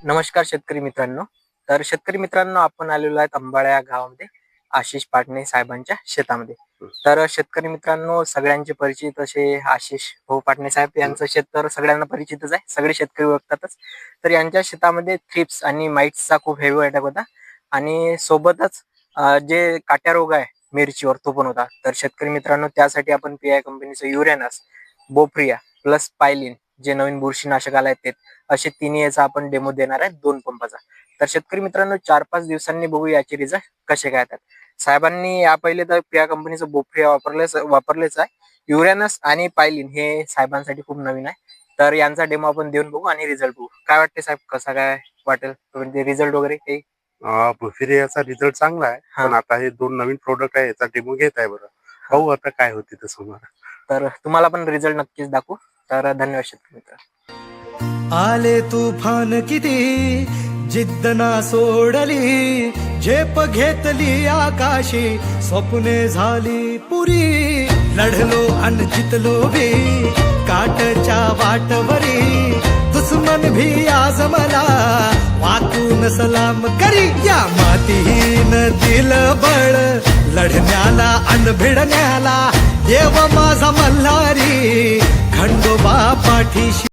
नमस्कार शेतकरी मित्रांनो. तर शेतकरी मित्रांनो, आपण आलेलो आहे अंबाळा या गावामध्ये आशिष पाटणे साहेबांच्या शेतामध्ये. तर शेतकरी मित्रांनो, सगळ्यांचे परिचित असे आशिष भाऊ पाटणे साहेब यांचं शेत तर सगळ्यांना परिचितच आहे, सगळे शेतकरी ओळखतातच. तर यांच्या शेतामध्ये थ्रिप्स आणि माइट्सचा खूप हेवी अटॅक होता आणि सोबतच जे काट्या रोग आहे मिरचीवर तो पण होता. तर शेतकरी मित्रांनो, त्यासाठी आपण पीआय कंपनीचं युरेनस, बोफ्रिया प्लस पायलिन जे नवीन बुरशीनाशक आलाय ते असे तिन्ही याचा आपण डेमो देणार आहे 2 पंपाचा. तर शेतकरी मित्रांनो, 4-5 दिवसांनी बघू याचे रिझल्ट कसे काय येतात. साहेबांनी या पहिले तर पीआय कंपनीचं बोफ्रिया वापरलेच आहे. युरेनस आणि पायलिन हे साहेबांसाठी खूप नवीन आहे. तर यांचा डेमो आपण देऊन बघू आणि रिझल्ट बघू. काय वाटते साहेब, कसा काय वाटेल म्हणजे रिझल्ट वगैरे काही? याचा रिझल्ट चांगला आहे, पण आता हे 2 नवीन प्रोडक्ट आहे, याचा डेमो घेत आहे. बरं पाहू आता काय होते ते समोर. तर तुम्हाला पण रिझल्ट नक्कीच दाखवू. तर धन्यवाद शेतकरी मित्र. आले तुफान किती जिद्द ना सोडली, झेप घेतली आकाशी, स्वप्ने झाली पुरी, लढलो अन जितलो बी काटच्या वाटवरी, दुश्मन भी आज मला वाकून सलाम करी, या मातीहीन दिल बळ लढण्याला अन भिडण्याला, देव माझा मल्हारी खंडोबा पाठीशी.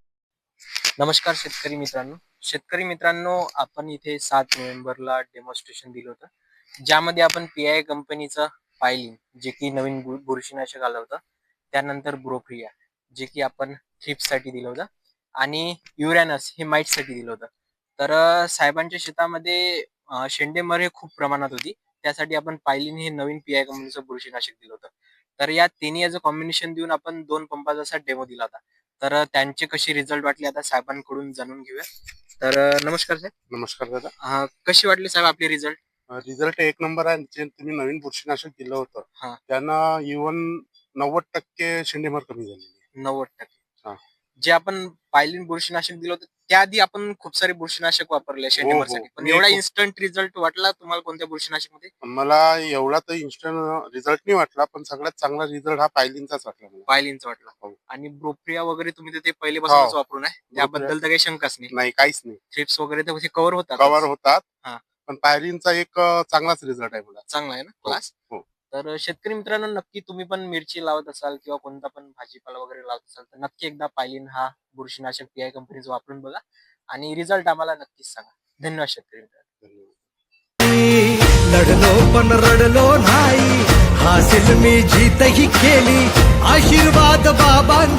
नमस्कार शेतकरी मित्रांनो, आपण इथे 7 नोव्हेंबरला डेमॉन्स्ट्रेशन दिलं होतं, ज्यामध्ये आपण पीआय कंपनीचं पायलिन जे की नवीन बुरशीनाशक आलं होतं, त्यानंतर ब्रोफ्रिया जे की आपण थ्रिप्ससाठी दिलं होतं, आणि युरॅनस हे माइटसाठी दिलं होतं. तर साहेबांच्या शेतामध्ये शेंडेमर हे खूप प्रमाणात होती, त्यासाठी आपण पायलिन हे नवीन पीआय कंपनीचं बुरशीनाशक दिलं होतं. तर या तिन्ही याचं कॉम्बिनेशन देऊन आपण 2 पंपाचा असा डेमो दिला होता. तर त्यांचे कशी रिझल्ट वाटले आता साहेबांकडून जाणून घेऊया. तर नमस्कार साहेब. नमस्कार दादा. कशी वाटली साहेब आपले रिझल्ट? रिझल्ट एक नंबर आहे. जे तुम्ही नवीन बुरशीनाशक दिलं होतं, हा. त्यांना इव्हन 90% शेंडेमार कमी झालेली आहे. 90%. हा. जे आपण पायलिन बुरशीनाशक दिलं होतं त्याआधी आपण खूप सारे बुरशीनाशक वापरले शेंडेमारसाठी, पण मी एवढा इन्स्टंट रिझल्ट वाटला तुम्हाला कोणत्या बुरशीनाशक मध्ये? मला एवढा तर इन्स्टंट रिझल्ट नाही वाटला, पण सगळ्यात चांगला रिझल्ट हा पायलिनचाच वाटला मला. पायलिनचा वाटला. हो. आणि ब्रोफ्रिया वगैरे तुम्ही तर ते पहिलेपासूनच वापरून आहे, त्याबद्दल तर काही शंकाच नाही. नाही, काहीच नाही. थ्रिप्स वगैरे तर कव्हर होतात. होतात. हा. पण पायलिनचा एक चांगलाच रिझल्ट आहे मला. चांगला आहे ना क्लास? हो. तर शेतकरी मित्रांनो, नक्की तुम्ही पण मिरची लावत असाल किंवा कोणता पण भाजीपाला वगैरे लावत असाल तर नक्की एकदा पायलिन हा बुरशीनाशक पीआय कंपनीचं वापरून बघा आणि रिझल्ट आम्हाला नक्कीच सांगा. धन्यवाद शेतकरी मित्रांनो. लढलो पण रडलो नाही, हासिल मी जीतही केली, आशीर्वाद बाबांचा.